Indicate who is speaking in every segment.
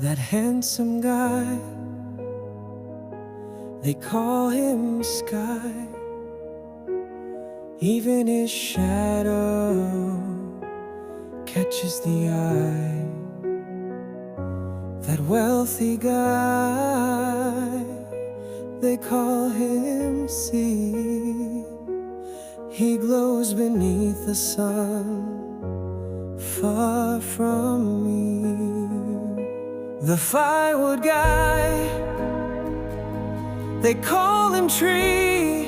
Speaker 1: That handsome guy, they call him Sky. Even his shadow catches the eye. That wealthy guy, they call him Sea. He glows beneath the sun, far from me. The firewood guy, they call him Tree.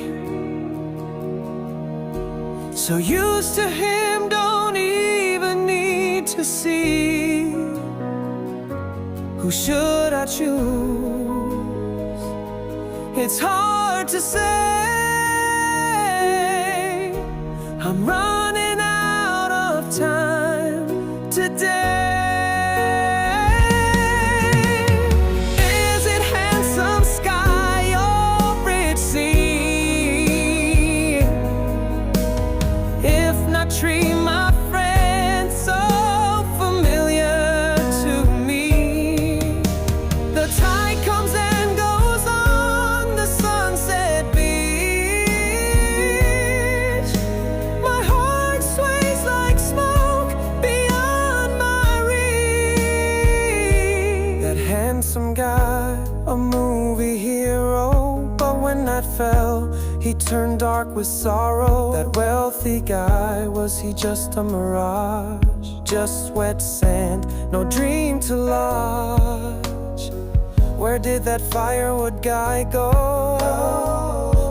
Speaker 1: So used to him, don't even need to see. Who should I choose? It's hard to say. I'm running out of time today. Tree, my friend, so familiar to me. The tide comes and goes on the sunset beach. My heart sways like smoke beyond my reach. That handsome guy, a movie hero, but when night fell, he turned dark with sorrow. That wealthy guy, was he just a mirage? Just wet sand, no dream to lodge. Where did that firewood guy go?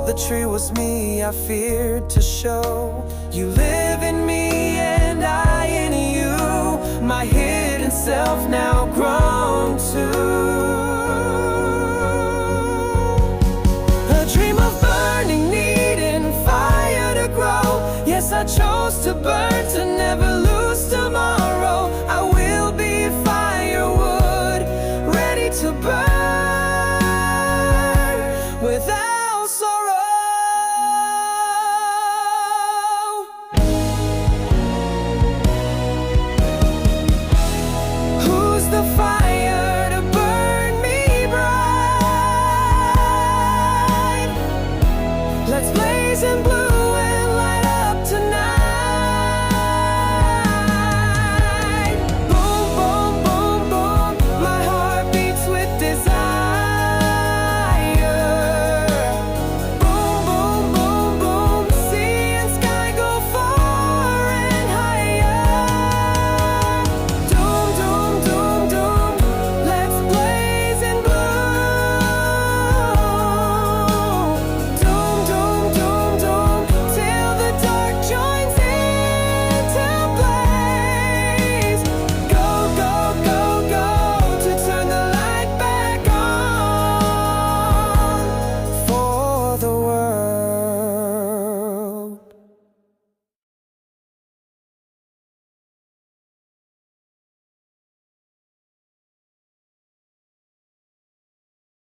Speaker 1: The tree was me, I feared to show. You live in me and I in you. My hidden self now grown too. I chose to burn, to never lose tomorrow. I will be firewood, ready to burn.